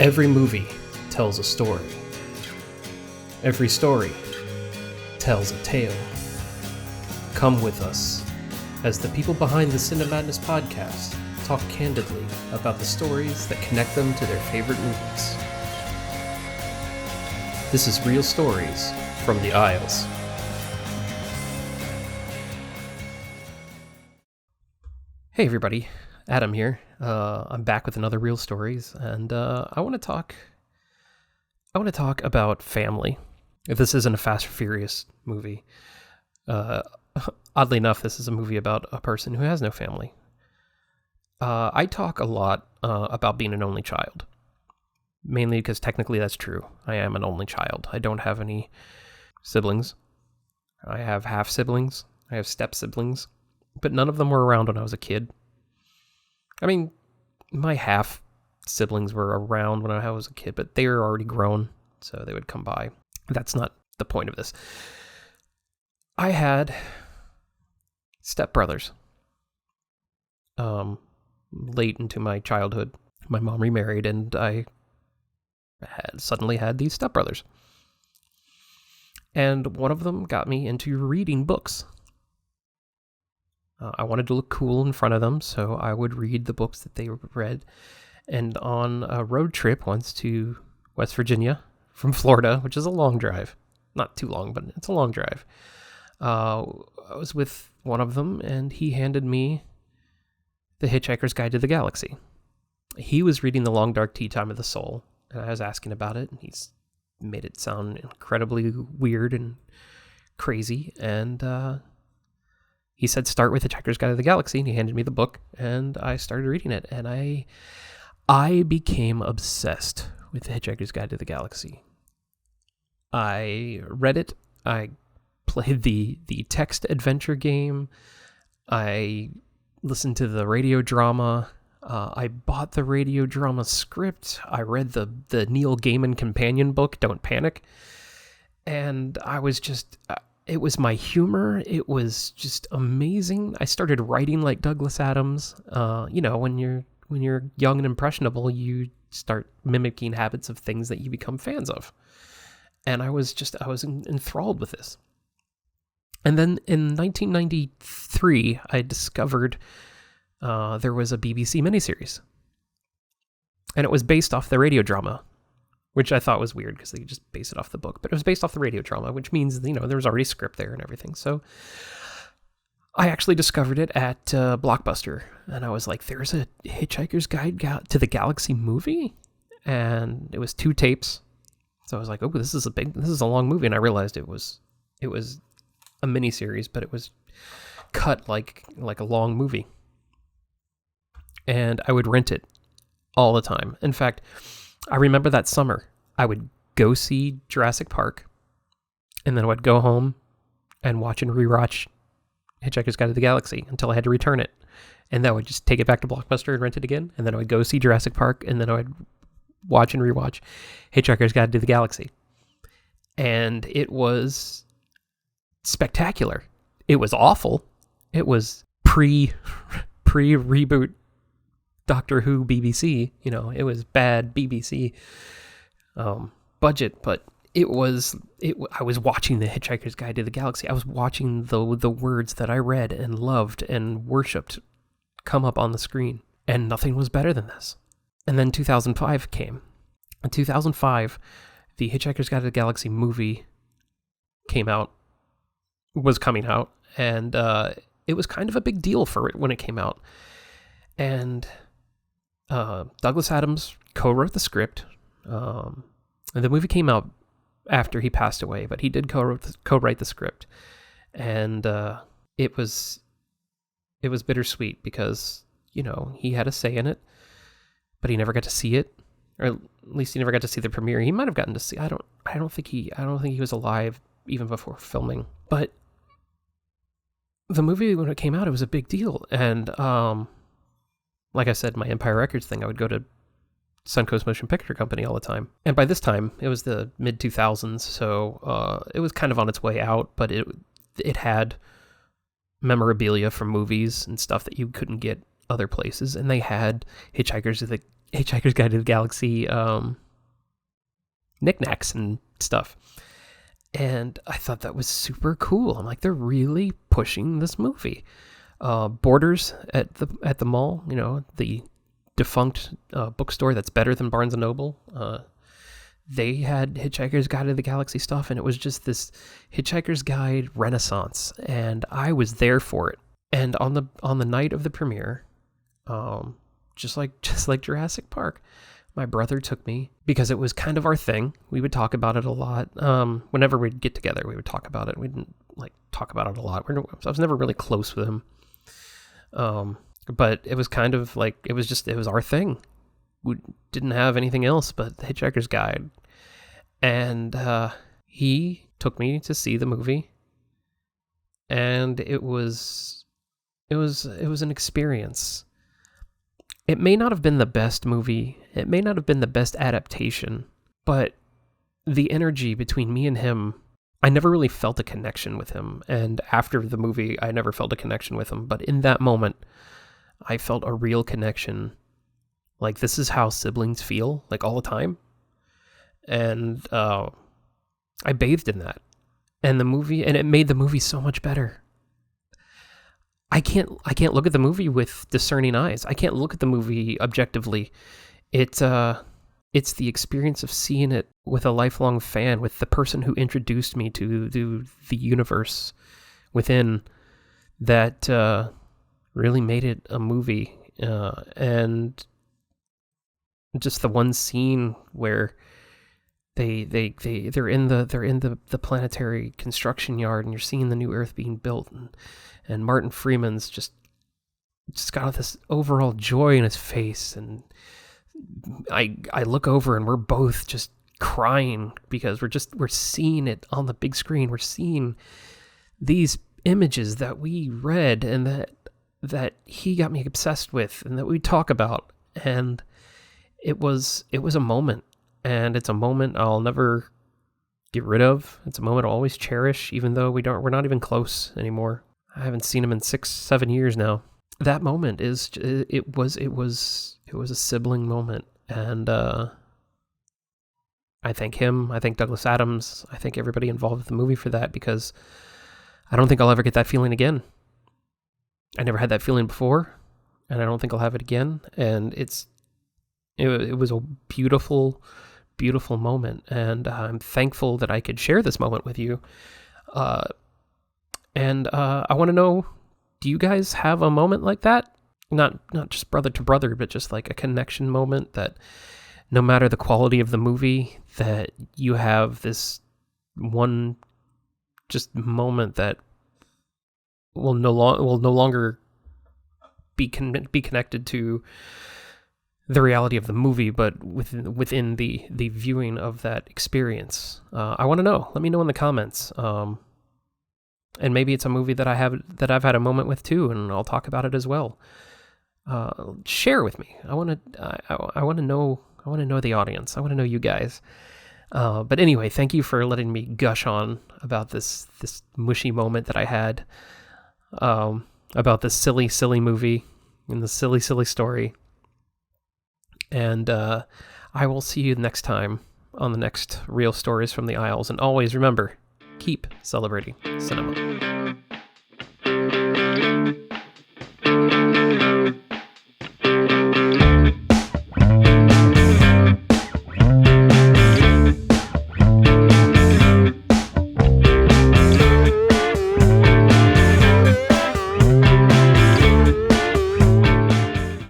Every movie tells a story. Every story tells a tale. Come with us as the people behind the Cinemadness podcast talk candidly about the stories that connect them to their favorite movies. This is Real Stories from the Isles. Hey everybody, Adam here. I'm back with another Real Stories, and I want to talk about family. This isn't a Fast and Furious movie. Oddly enough, this is a movie about a person who has no family. I talk a lot about being an only child, mainly because technically that's true. I am an only child. I don't have any siblings. I have half siblings. I have step siblings, but none of them were around when I was a kid. I mean, my half siblings were around when I was a kid, but they were already grown, so they would come by. That's not the point of this. I had stepbrothers. Late into my childhood, my mom remarried, and I suddenly had these stepbrothers. And one of them got me into reading books. I wanted to look cool in front of them, so I would read the books that they read. And on a road trip once to West Virginia from Florida, which is a long drive. Not too long, but it's a long drive. I was with one of them, and he handed me The Hitchhiker's Guide to the Galaxy. He was reading The Long Dark Tea Time of the Soul, and I was asking about it, and he's made it sound incredibly weird and crazy, and he said, start with Hitchhiker's Guide to the Galaxy, and he handed me the book, and I started reading it, and I became obsessed with The Hitchhiker's Guide to the Galaxy. I read it, I played the text adventure game, I listened to the radio drama, I bought the radio drama script, I read the Neil Gaiman companion book, Don't Panic, and I was just... it was my humor. It was just amazing. I started writing like Douglas Adams. When you're young and impressionable, you start mimicking habits of things that you become fans of. And I was enthralled with this. And then in 1993, I discovered there was a BBC miniseries. And it was based off the radio drama, which I thought was weird because they just base it off the book. But it was based off the radio drama, which means, there was already script there and everything. So I actually discovered it at Blockbuster. And I was like, there's a Hitchhiker's Guide to the Galaxy movie? And it was 2 tapes. So I was like, oh, this is a long movie. And I realized it was a miniseries, but it was cut like a long movie. And I would rent it all the time. In fact, I remember that summer, I would go see Jurassic Park, and then I would go home and watch and rewatch Hitchhiker's Guide to the Galaxy until I had to return it. And then I would just take it back to Blockbuster and rent it again, and then I would go see Jurassic Park, and then I would watch and rewatch Hitchhiker's Guide to the Galaxy. And it was spectacular. It was awful. It was pre-reboot Doctor Who BBC, it was bad BBC budget, but I was watching The Hitchhiker's Guide to the Galaxy. I was watching the words that I read and loved and worshipped come up on the screen, and nothing was better than this. And then 2005 came. In 2005, The Hitchhiker's Guide to the Galaxy movie was coming out, and it was kind of a big deal for it when it came out. And Douglas Adams co-wrote the script. And the movie came out after he passed away, but he did co-write the script. And it was bittersweet because, he had a say in it, but he never got to see it, or at least he never got to see the premiere. He might have gotten to see. I don't think he was alive even before filming. But the movie, when it came out, it was a big deal. And like I said, my Empire Records thing, I would go to Suncoast Motion Picture Company all the time. And by this time, it was the mid-2000s, so it was kind of on its way out, but it had memorabilia from movies and stuff that you couldn't get other places, and they had Hitchhiker's Hitchhiker's Guide to the Galaxy knickknacks and stuff. And I thought that was super cool. I'm like, they're really pushing this movie. Borders at the mall, the defunct bookstore that's better than Barnes & Noble. They had Hitchhiker's Guide to the Galaxy stuff, and it was just this Hitchhiker's Guide renaissance, and I was there for it. And on the night of the premiere, just like Jurassic Park, my brother took me because it was kind of our thing. We would talk about it a lot. Whenever we'd get together, we would talk about it. We didn't talk about it a lot. I was never really close with him. But it was kind of like, it was our thing. We didn't have anything else but the Hitchhiker's Guide. And he took me to see the movie, and it was an experience. It may not have been the best movie, it may not have been the best adaptation, but the energy between me and him, I never really felt a connection with him. And after the movie, I never felt a connection with him. But in that moment, I felt a real connection. Like, this is how siblings feel, like, all the time. And I bathed in that. And it made the movie so much better. I can't look at the movie with discerning eyes. I can't look at the movie objectively. It's the experience of seeing it with a lifelong fan, with the person who introduced me to the universe within, that really made it a movie. And just the one scene where they're in the planetary construction yard, and you're seeing the new Earth being built, and Martin Freeman's just got this overall joy in his face, and I look over and we're both just crying because we're seeing it on the big screen. We're seeing these images that we read and that he got me obsessed with and that we talk about, and it was a moment, and it's a moment I'll never get rid of. It's a moment I'll always cherish, even though we're not even close anymore. I haven't seen him in 6-7 years now. That moment was a sibling moment, and I thank him. I thank Douglas Adams. I thank everybody involved with the movie for that, because I don't think I'll ever get that feeling again. I never had that feeling before, and I don't think I'll have it again. And it was a beautiful, beautiful moment, and I'm thankful that I could share this moment with you. And I want to know, do you guys have a moment like that? Not just brother to brother, but just like a connection moment that, no matter the quality of the movie, that you have this one just moment that will no longer be connected to the reality of the movie, but within the viewing of that experience. I want to know. Let me know in the comments. And maybe it's a movie that I've had a moment with too, and I'll talk about it as well. Share with me. I want to know the audience. I want to know you guys. But anyway, thank you for letting me gush on about this mushy moment that I had, about this silly movie and the silly story. And I will see you next time on the next Real Stories from the Isles. And always remember, keep celebrating cinema.